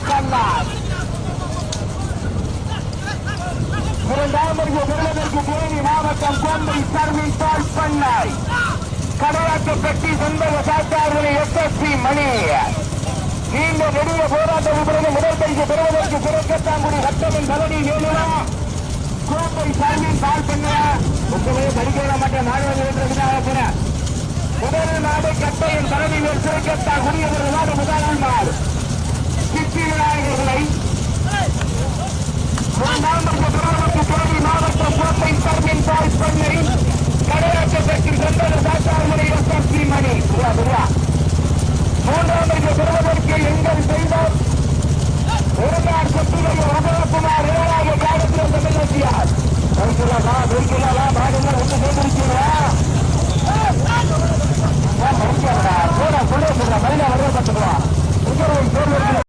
கண்ணார். இரண்டாவது பெறுவதற்கு தேனி மாவட்டம் கோம்பை சர்வீஸ் பால் பண்ணை கடையாக்கப்பட்டி சொந்தக சாத்தார்களை SSP மணி. நீண்ட நெடிய போராட்டம் பிறகு முதல் பரிசு பெறுவதற்கு சிறக்கத்தாங்குடி ரத்தமின் பலனி வேணுமா கோம்பை சர்வீஸ் பால் பண்ண உங்களே படிக்க மாட்டேன் நாடுவது முதல் நாடு கட்டையின் தலைமையில் சிறக்கத்தான் குடியவர் நாடு முதல் நாடு சித்தி விநாயகர்களை மாவட்டம் கோட்டை சர்வீஸ் பால் பண்ணை கடையாக்கப்பட்டி சொந்தக சாத்தார்களை SSP மணி. மூன்றாவது பெறுவதற்கு எங்கள் செய்தோம் ஒருநாள் சொத்துடைய உதயகுமார் ஏழாக காலத்தில் தமிழச்சியார் மாடுகள் ஒன்று சேர்ந்திருக்கீங்களா சொல்ல மயில வரவே பார்த்துக்கலாம்